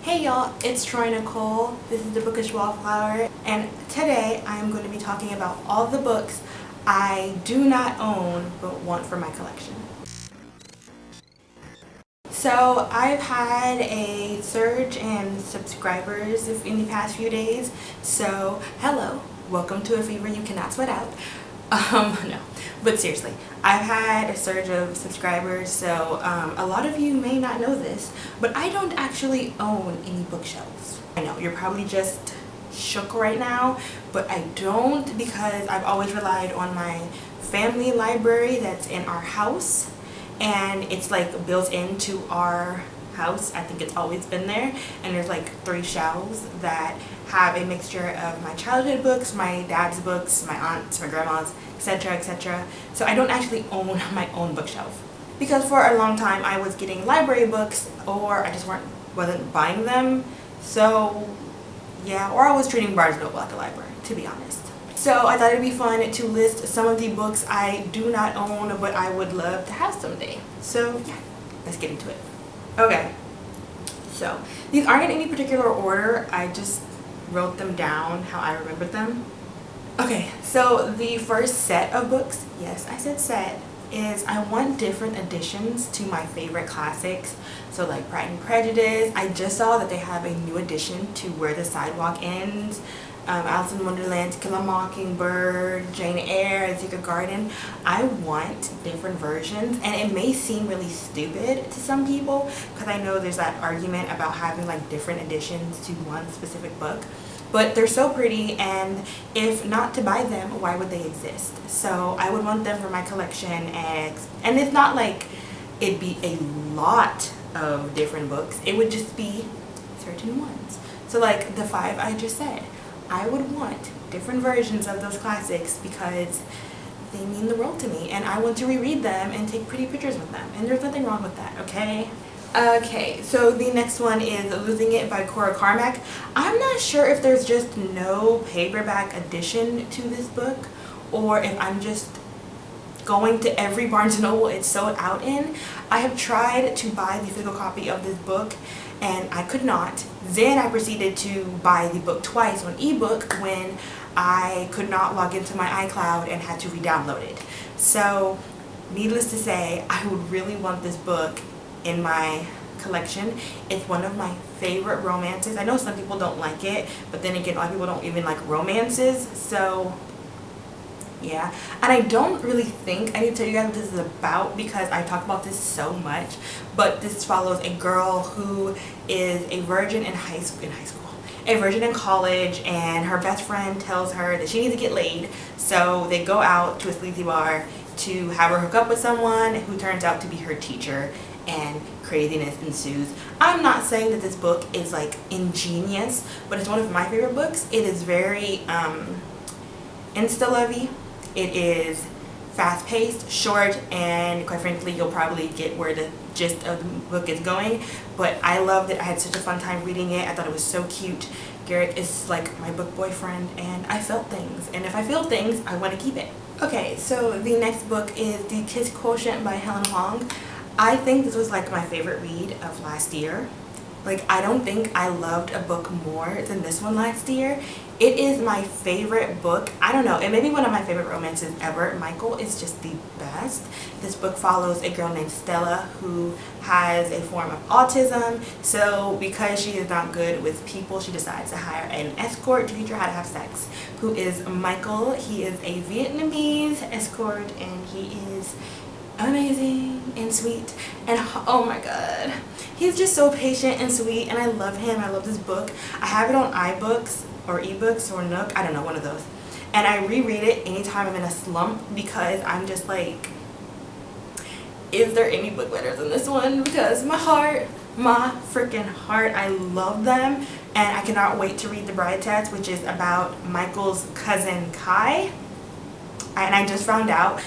Hey y'all, it's Troy-Nicole. This is the Bookish Wallflower, and today I'm going to be talking about all the books I do not own but want for my collection. So I've had a surge in subscribers in the past few days, so hello, welcome to a fever you cannot sweat out. No, but seriously, I've had a surge of subscribers, so a lot of you may not know this, but I don't actually own any bookshelves. I know, you're probably just shook right now, but I don't, because I've always relied on my family library that's in our house, and it's like built into our house. I think it's always been there, and there's like 3 shelves that have a mixture of my childhood books, my dad's books, my aunt's, my grandma's, etc, etc. So I don't actually own my own bookshelf, because for a long time I was getting library books, or I just wasn't buying them. So yeah, or I was treating Barnes & Noble like a library, to be honest. So I thought it'd be fun to list some of the books I do not own but I would love to have someday. So yeah, let's get into it. Okay, so these aren't in any particular order, I just wrote them down how I remembered them. Okay, so the first set of books, yes I said set, is I want different additions to my favorite classics. So like Pride and Prejudice, I just saw that they have a new addition to Where the Sidewalk Ends, Alice in Wonderland, To Kill a Mockingbird, Jane Eyre, The Secret Garden. I want different versions, and it may seem really stupid to some people because I know there's that argument about having like different additions to one specific book, but they're so pretty, and if not to buy them, why would they exist? So I would want them for my collection, and it's not like it'd be a lot of different books, it would just be certain ones. So like the 5 I just said, I would want different versions of those classics because they mean the world to me, and I want to reread them and take pretty pictures with them, and there's nothing wrong with that, okay? Okay, so the next one is Losing It by Cora Carmack. I'm not sure if there's just no paperback edition to this book, or if I'm just going to every Barnes & Noble it's sold out in. I have tried to buy the physical copy of this book and I could not. Then I proceeded to buy the book twice on ebook when I could not log into my iCloud and had to re-download it. So needless to say, I would really want this book in my collection. It's one of my favorite romances. I know some people don't like it, but then again, a lot of people don't even like romances, so yeah. And I don't really think I need to tell you guys what this is about because I talk about this so much, but this follows a girl who is a virgin in high school, a virgin in college, and her best friend tells her that she needs to get laid, so they go out to a sleazy bar to have her hook up with someone who turns out to be her teacher, and craziness ensues. I'm not saying that this book is like ingenious, but it's one of my favorite books. It is very insta-lovey. It is fast-paced, short, and quite frankly you'll probably get where the gist of the book is going, but I loved it. I had such a fun time reading it. I thought it was so cute. Garrett is like my book boyfriend, and I felt things, and if I feel things I want to keep it. Okay, so the next book is The Kiss Quotient by Helen Hoang. I think this was like my favorite read of last year. Like, I don't think I loved a book more than this one last year. It is my favorite book. I don't know, it may be one of my favorite romances ever. Michael is just the best. This book follows a girl named Stella who has a form of autism. So because she is not good with people, she decides to hire an escort to teach her how to have sex, who is Michael. He is a Vietnamese escort, and he is amazing and sweet, and oh my god, he's just so patient and sweet, and I love him. I love this book. I have it on iBooks or eBooks or Nook, I don't know, one of those, and I reread it anytime I'm in a slump because I'm just like, is there any book better than this one? Because my freaking heart, I love them, and I cannot wait to read The Bride Test, which is about Michael's cousin Kai. And I just found out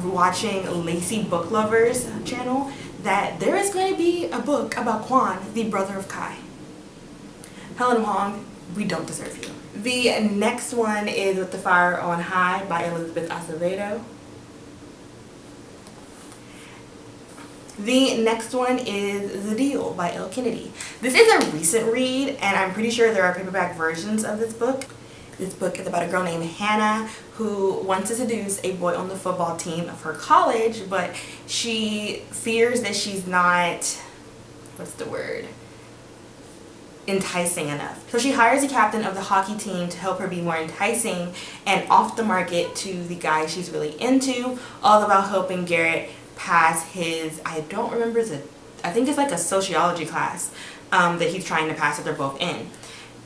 watching Lacey Book Lovers channel that there is going to be a book about Quan, the brother of Kai. Helen Hoang, we don't deserve you. The next one is With the Fire on High by Elizabeth Acevedo. The next one is The Deal by Elle Kennedy. This is a recent read, and I'm pretty sure there are paperback versions of this book. This book is about a girl named Hannah who wants to seduce a boy on the football team of her college, but she fears that she's not, what's the word, enticing enough. So she hires the captain of the hockey team to help her be more enticing and off the market to the guy she's really into, all about helping Garrett pass his, I don't remember I think it's like a sociology class that he's trying to pass that they're both in,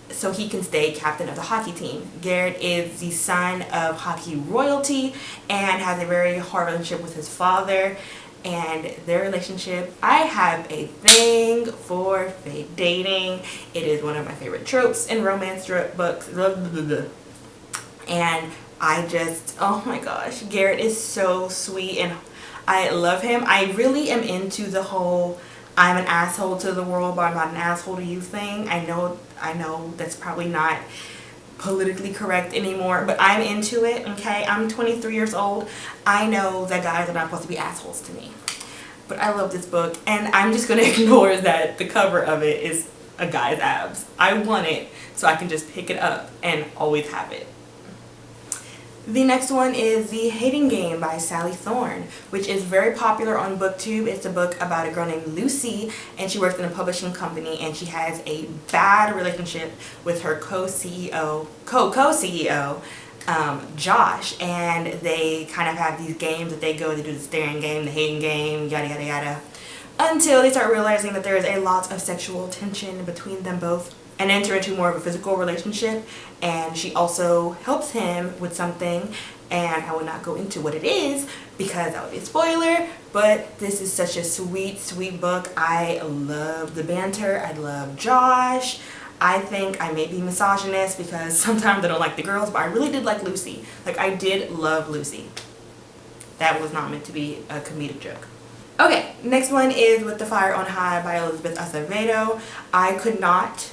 so he can stay captain of the hockey team. Garrett is the son of hockey royalty and has a very hard relationship with his father, and their relationship, I have a thing for fake dating. It is one of my favorite tropes in romance books. And I just, oh my gosh, Garrett is so sweet and I love him. I really am into the whole I'm an asshole to the world but I'm not an asshole to you thing. I know that's probably not politically correct anymore, but I'm into it, okay? I'm 23 years old. I know that guys are not supposed to be assholes to me. But I love this book, and I'm just gonna ignore that the cover of it is a guy's abs. I want it so I can just pick it up and always have it. The next one is The Hating Game by Sally Thorne, which is very popular on BookTube. It's a book about a girl named Lucy, and she works in a publishing company, and she has a bad relationship with her co-CEO, Josh, and they kind of have these games that they do the staring game, the hating game, yada yada yada, until they start realizing that there is a lot of sexual tension between them both and enter into more of a physical relationship, and she also helps him with something, and I will not go into what it is because that would be a spoiler, but this is such a sweet, sweet book. I love the banter. I love Josh. I think I may be misogynist because sometimes I don't like the girls, but I really did like Lucy. Like, I did love Lucy. That was not meant to be a comedic joke. Okay, next one is With the Fire on High by Elizabeth Acevedo. I could not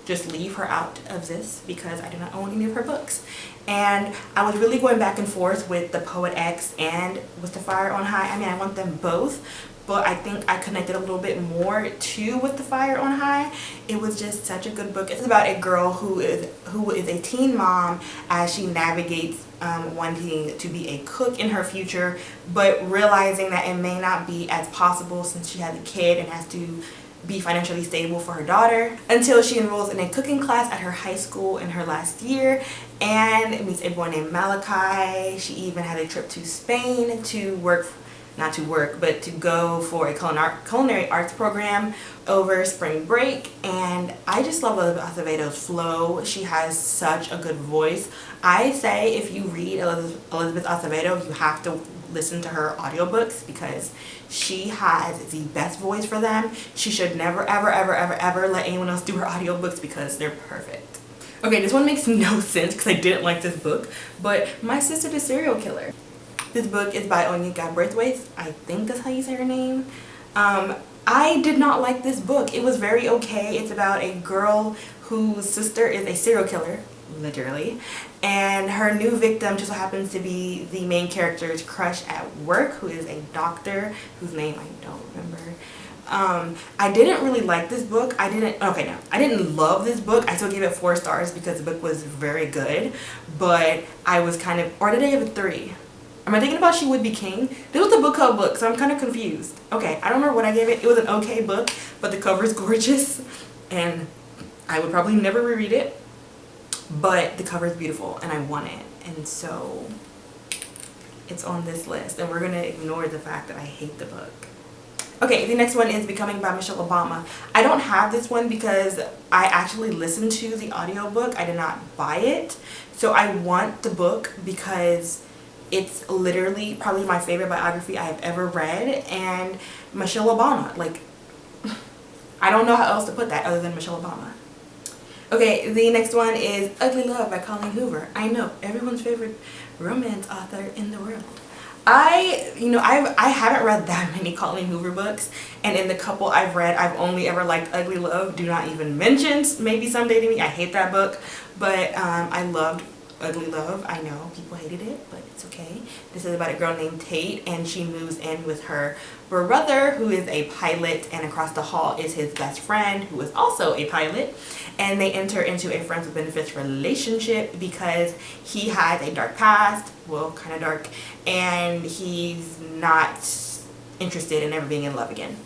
just leave her out of this because I do not own any of her books. And I was really going back and forth with The Poet X and With the Fire on High. I mean, I want them both, but I think I connected a little bit more to With the Fire on High. It was just such a good book. It's about a girl who is a teen mom as she navigates wanting to be a cook in her future, but realizing that it may not be as possible since she has a kid and has to be financially stable for her daughter, until she enrolls in a cooking class at her high school in her last year and meets a boy named Malachi. She even had a trip to Spain to to go for a culinary arts program over spring break. And I just love Elizabeth Acevedo's flow. She has such a good voice. I say if you read Elizabeth Acevedo, you have to listen to her audiobooks because she has the best voice for them. She should never ever ever ever ever let anyone else do her audiobooks because they're perfect. Okay, this one makes no sense because I didn't like this book, but My Sister the Serial Killer. This book is by Onika Braithwaite. I think that's how you say her name. I did not like this book. It was very okay. It's about a girl whose sister is a serial killer, literally, and her new victim just so happens to be the main character's crush at work, who is a doctor whose name I don't remember. I didn't really like this book. I didn't love this book. I still gave it 4 stars because the book was very good, but I was kind of, or did I give it 3? Am I thinking about She Would Be King? This was a book club book, so I'm kind of confused. Okay, I don't remember what I gave it. It was an okay book, but the cover is gorgeous, and I would probably never reread it, but the cover is beautiful, and I want it, and so it's on this list, and we're going to ignore the fact that I hate the book. Okay, the next one is Becoming by Michelle Obama. I don't have this one because I actually listened to the audiobook. I did not buy it, so I want the book because it's literally probably my favorite biography I have ever read, and Michelle Obama, like, I don't know how else to put that other than Michelle Obama. Okay, the next one is Ugly Love by Colleen Hoover. I know, everyone's favorite romance author in the world. I haven't read that many Colleen Hoover books, and in the couple I've read, I've only ever liked Ugly Love. Do not even mention Maybe Someday to Me. I hate that book, but I loved ugly love. I know people hated it, but it's okay. This is about a girl named Tate, and she moves in with her brother, who is a pilot, and across the hall is his best friend, who is also a pilot. And they enter into a friends with benefits relationship because he has a dark past, well, kind of dark, and he's not interested in ever being in love again.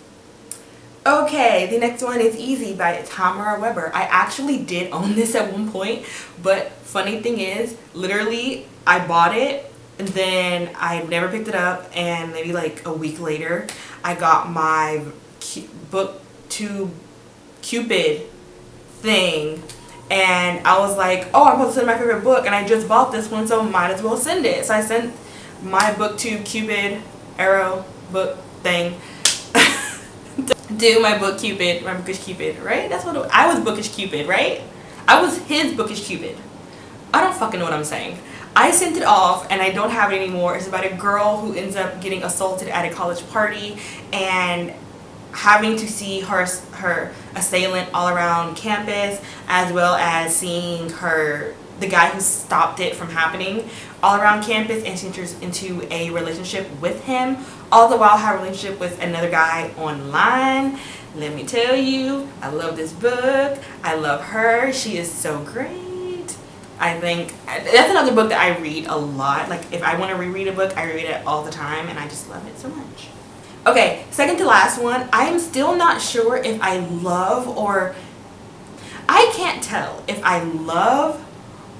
Okay, the next one is Easy by Tamara Weber. I actually did own this at one point, but funny thing is, literally, I bought it and then I never picked it up, and maybe like a week later, I got my booktube Cupid thing, and I was like, oh, I'm supposed to send my favorite book, and I just bought this one, so might as well send it. So I sent my booktube Cupid arrow book thing do my book Cupid, my bookish Cupid, right? That's what I was, bookish Cupid, right? I was his bookish Cupid. I don't fucking know what I'm saying. I sent it off and I don't have it anymore. It's about a girl who ends up getting assaulted at a college party and having to see her assailant all around campus, as well as seeing the guy who stopped it from happening all around campus, and she enters into a relationship with him, all the while have a relationship with another guy online. Let me tell you, I love this book. I love her. She is so great. I think that's another book that I read a lot. Like, if I want to reread a book, I read it all the time, and I just love it so much. Okay, second to last one. I am still not sure if I love, or I can't tell if I love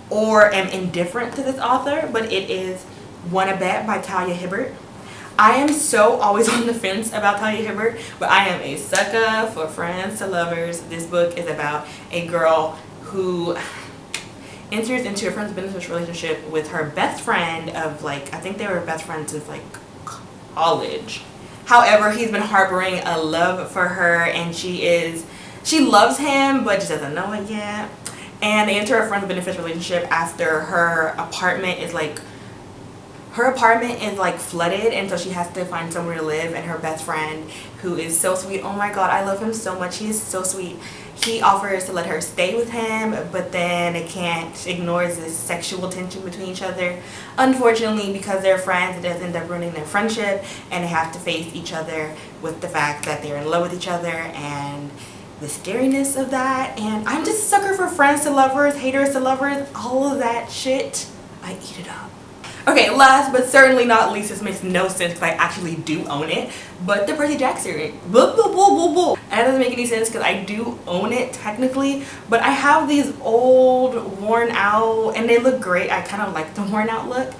or am indifferent to this author, but it is Wanna Bet by Talia Hibbert. I am so always on the fence about Talia Hibbert, but I am a sucker for friends to lovers. This book is about a girl who enters into a friends with benefits relationship with her best friend of, like, I think they were best friends since like college. However, he's been harboring a love for her, and she loves him but just doesn't know it yet. And they enter a friends with benefits relationship after her apartment is like flooded, and so she has to find somewhere to live. And her best friend, who is so sweet, oh my god, I love him so much, he is so sweet, he offers to let her stay with him, but then they can't, ignores this sexual tension between each other. Unfortunately, because they're friends, it does end up ruining their friendship, and they have to face each other with the fact that they're in love with each other and the scariness of that. And I'm just a sucker for friends to lovers, haters to lovers, all of that shit. I eat it up. Okay, last but certainly not least, this makes no sense because I actually do own it, but the Percy Jackson series. And that doesn't make any sense because I do own it technically, but I have these old, worn out, and they look great. I kind of like the worn out look.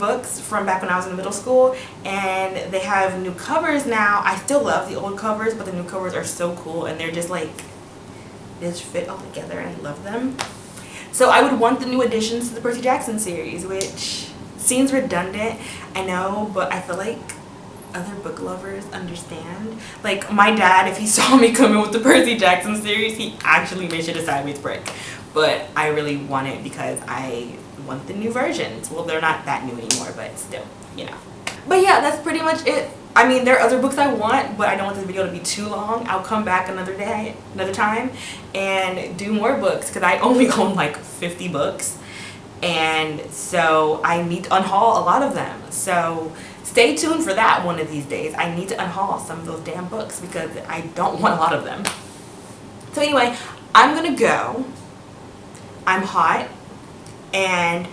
Books from back when I was in middle school, and they have new covers now. I still love the old covers, but the new covers are so cool, and they're just like, they just fit all together, and I love them. So I would want the new additions to the Percy Jackson series, which seems redundant, I know, but I feel like other book lovers understand. Like, my dad, if he saw me coming with the Percy Jackson series, he actually made sure to sideways brick. But I really want it because I want the new versions. Well, they're not that new anymore, but still, you know. But yeah, that's pretty much it. I mean, there are other books I want, but I don't want this video to be too long. I'll come back another day, another time, and do more books because I only own like 50 books. And so I need to unhaul a lot of them. So stay tuned for that one of these days. I need to unhaul some of those damn books because I don't want a lot of them. So anyway, I'm gonna go. I'm hot, and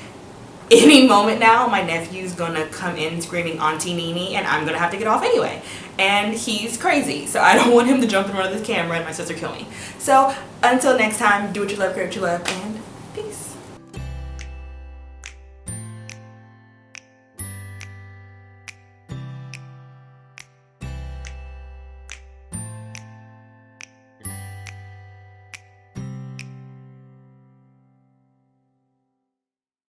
any moment now my nephew's gonna come in screaming Auntie Nene, and I'm gonna have to get off anyway, and he's crazy, so I don't want him to jump in front of this camera and my sister kill me. So until next time, do what you love, create what you love, and peace.